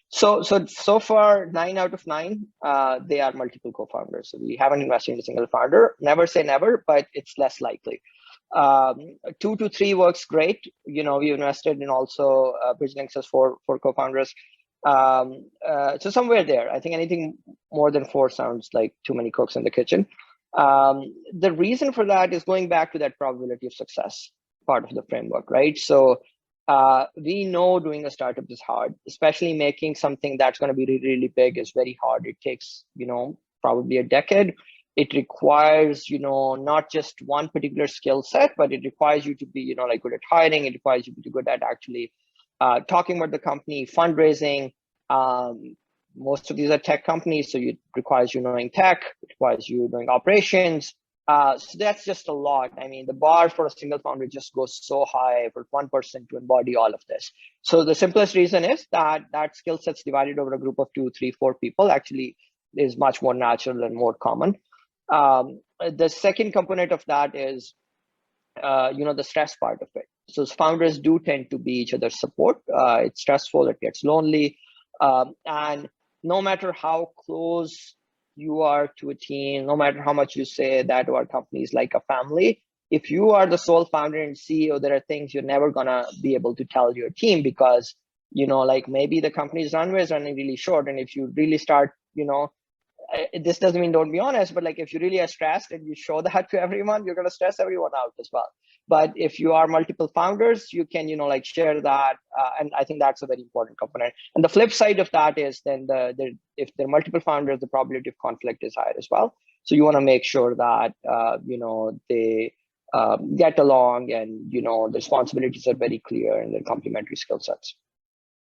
So far, 9 out of 9, they are multiple co-founders. So we haven't invested in a single founder. Never say never, but it's less likely. 2 to 3 works great. We invested in also bridge links as four co-founders. So somewhere there, I think anything more than 4 sounds like too many cooks in the kitchen. The reason for that is going back to that probability of success part of the framework, right? So we know doing a startup is hard, especially making something that's going to be really, really big is very hard. It takes, probably a decade. It requires, not just one particular skill set, but it requires you to be, like good at hiring. It requires you to be good at actually talking about the company, fundraising. Most of these are tech companies, so it requires you knowing tech, it requires you knowing operations. So that's just a lot. I mean, the bar for a single founder just goes so high for one person to embody all of this. So the simplest reason is that skill sets divided over a group of 2, 3, 4 people actually is much more natural and more common. The second component of that is, the stress part of it. So founders do tend to be each other's support. It's stressful, it gets lonely. And no matter how close you are to a team, no matter how much you say that our company is like a family, if you are the sole founder and CEO, there are things you're never gonna be able to tell your team because, like maybe the company's runway is running really short. And if you really start, this doesn't mean don't be honest, but like if you really are stressed and you show that to everyone, you're going to stress everyone out as well. But if you are multiple founders, you can, like share that. And I think that's a very important component. And the flip side of that is then if there are multiple founders, the probability of conflict is higher as well. So you want to make sure that, they get along and, the responsibilities are very clear and they're complementary skill sets.